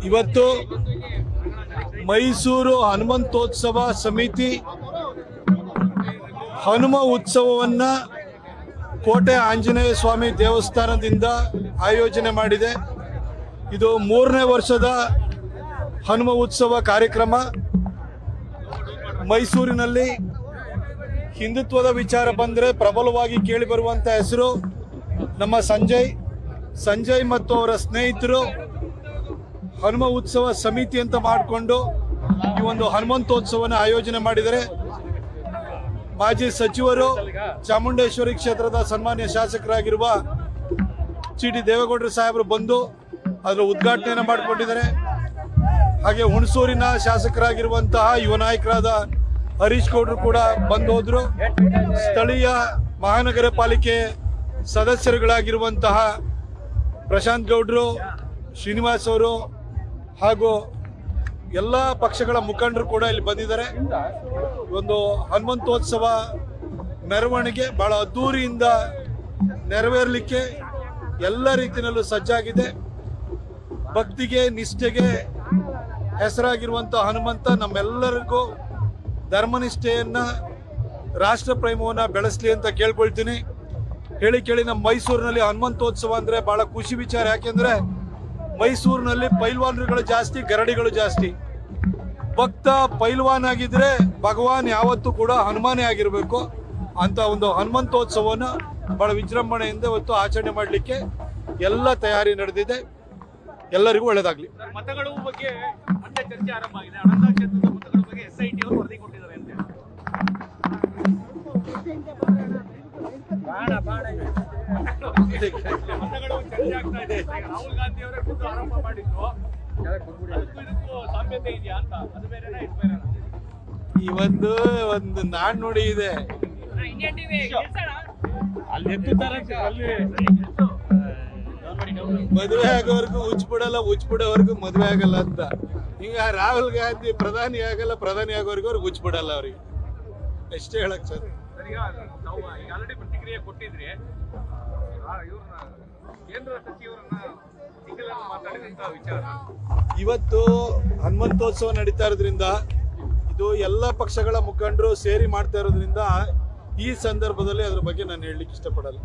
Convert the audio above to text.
ಇವತ್ತು ಮೈಸೂರು ಹನುಮಂತೋತ್ಸವ ಸಮಿತಿ ಹನುಮ ಉತ್ಸವವನ್ನ ಕೋಟೆ ಆಂಜನೇಯ ಸ್ವಾಮಿ ದೇವಸ್ಥಾನದಿಂದ ಆಯೋಜನೆ ಮಾಡಿದೆ. ಇದು 3ನೇ ವರ್ಷದ ಹನುಮ ಉತ್ಸವ ಕಾರ್ಯಕ್ರಮ. ಮೈಸೂರಿನಲ್ಲಿ ಹಿಂದುತ್ವದ ವಿಚಾರ ಬಂದರೆ ಪ್ರಬಲವಾಗಿ ಕೇಳಿ ಬರುವಂಥ ಹೆಸರು ನಮ್ಮ ಸಂಜಯ್ ಮತ್ತು ಅವರ ಸ್ನೇಹಿತರು ಹನುಮ ಉತ್ಸವ ಸಮಿತಿ ಅಂತ ಮಾಡಿಕೊಂಡು ಈ ಒಂದು ಹನುಮಂತೋತ್ಸವನ ಆಯೋಜನೆ ಮಾಡಿದ್ದಾರೆ. ಮಾಜಿ ಸಚಿವರು, ಚಾಮುಂಡೇಶ್ವರಿ ಕ್ಷೇತ್ರದ ಸನ್ಮಾನ್ಯ ಶಾಸಕರಾಗಿರುವ ಟಿ ದೇವೇಗೌಡರು ಸಾಹೇಬರು ಬಂದು ಅದರ ಉದ್ಘಾಟನೆಯನ್ನು ಮಾಡಿಕೊಂಡಿದ್ದಾರೆ. ಹಾಗೆ ಹುಣಸೂರಿನ ಶಾಸಕರಾಗಿರುವಂತಹ ಯುವ ನಾಯಕರಾದ ಹರೀಶ್ ಗೌಡರು ಕೂಡ ಬಂದು ಹೋದ್ರು. ಸ್ಥಳೀಯ ಮಹಾನಗರ ಪಾಲಿಕೆ ಸದಸ್ಯರುಗಳಾಗಿರುವಂತಹ ಪ್ರಶಾಂತ್ ಗೌಡರು, ಶ್ರೀನಿವಾಸ್ ಅವರು ಹಾಗೂ ಎಲ್ಲ ಪಕ್ಷಗಳ ಮುಖಂಡರು ಕೂಡ ಇಲ್ಲಿ ಬಂದಿದ್ದಾರೆ. ಒಂದು ಹನುಮಂತೋತ್ಸವ ಮೆರವಣಿಗೆ ಬಹಳ ಅದ್ದೂರಿಯಿಂದ ನೆರವೇರಲಿಕ್ಕೆ ಎಲ್ಲ ರೀತಿಯಲ್ಲೂ ಸಜ್ಜಾಗಿದೆ. ಭಕ್ತಿಗೆ ನಿಷ್ಠೆಗೆ ಹೆಸರಾಗಿರುವಂಥ ಹನುಮಂತ ನಮ್ಮೆಲ್ಲರಿಗೂ ಧರ್ಮನಿಷ್ಠೆಯನ್ನ, ರಾಷ್ಟ್ರ ಪ್ರೇಮವನ್ನು ಬೆಳೆಸಲಿ ಅಂತ ಕೇಳ್ಕೊಳ್ತೀನಿ. ಹೇಳಿ ನಮ್ಮ ಮೈಸೂರಿನಲ್ಲಿ ಹನುಮಂತೋತ್ಸವ ಅಂದರೆ ಬಹಳ ಖುಷಿ ವಿಚಾರ. ಯಾಕೆಂದರೆ ಮೈಸೂರಿನಲ್ಲಿ ಪೈಲ್ವಾನರುಗಳು ಜಾಸ್ತಿ, ಗರಡಿಗಳು ಜಾಸ್ತಿ. ಭಕ್ತ ಪೈಲ್ವಾನ್ ಆಗಿದ್ರೆ ಭಗವಾನ್ ಯಾವತ್ತೂ ಕೂಡ ಹನುಮಾನೇ ಆಗಿರಬೇಕು ಅಂತ ಒಂದು ಹನುಮಂತೋತ್ಸವನ ಬಹಳ ವಿಜೃಂಭಣೆಯಿಂದ ಇವತ್ತು ಆಚರಣೆ ಮಾಡಲಿಕ್ಕೆ ಎಲ್ಲ ತಯಾರಿ ನಡೆದಿದೆ. ಎಲ್ಲರಿಗೂ ಒಳ್ಳೆಯದಾಗಲಿ. ಮತಗಳ ಬಗ್ಗೆ ಮತ್ತೆ ಚರ್ಚೆ ಆರಂಭ ಆಗಿದೆ. ಅನಂತ ಕ್ಷೇತ್ರದ ಮತಗಳ ಬಗ್ಗೆ SIT ಅವರು ವರದಿ ಕೊಟ್ಟಿದ್ದಾರೆ ಅಂತ. ಮತಗಳು ಚರ್ಚೆ ಆಗ್ತಾ ಇದೆ. ರಾಹುಲ್ ಗಾಂಧಿ ಅವರೇ ಖುದ್ದು ಆರಂಭ ಮಾಡಿದ್ರು. ಇದಕ್ಕೂ ಸಾಮ್ಯತೆ ಇದೆಯಾ ಅಂತ? ಅದು ಬೇರೆನಾ ಇದು ಬೇರೆನಾ? ಈ ಒಂದು ನಾಣ್ಣುಡಿ ಇದೆ. ಮದುವೆ ಆಗೋವರೆಗೂ ಹುಚ್ಚಿಬಿಡಲ್ಲ, ಹುಚ್ಚಿಬಿಡೋವರೆಗೂ ಮದುವೆ ಆಗಲ್ಲ ಅಂತ. ಈಗ ರಾಹುಲ್ ಗಾಂಧಿ ಪ್ರಧಾನಿ ಆಗಲ್ಲ, ಪ್ರಧಾನಿ ಆಗೋವರೆಗೂ ಅವ್ರಿಗೆ ಹುಚ್ಚಿಬಿಡಲ್ಲ. ಅವ್ರಿಗೆ ಎಷ್ಟೇ ಹೇಳಕ್ ಸರ್. ಈಗ ಆಲ್ರೆಡಿ ಪ್ರತಿಕ್ರಿಯೆ ಕೊಟ್ಟಿದ್ರಿ. ಕೇಂದ್ರ ಸಚಿವರನ್ನ ಮಾತಾಡಿದಂತ ವಿಚಾರ ಇವತ್ತು ಹನುಮಂತೋತ್ಸವ ನಡೀತಾ ಇರೋದ್ರಿಂದ, ಇದು ಎಲ್ಲ ಪಕ್ಷಗಳ ಮುಖಂಡರು ಸೇರಿ ಮಾಡ್ತಾ ಇರೋದ್ರಿಂದ ಈ ಸಂದರ್ಭದಲ್ಲಿ ಅದ್ರ ಬಗ್ಗೆ ನಾನು ಹೇಳಲಿಕ್ಕೆ ಇಷ್ಟಪಡಲ್ಲ.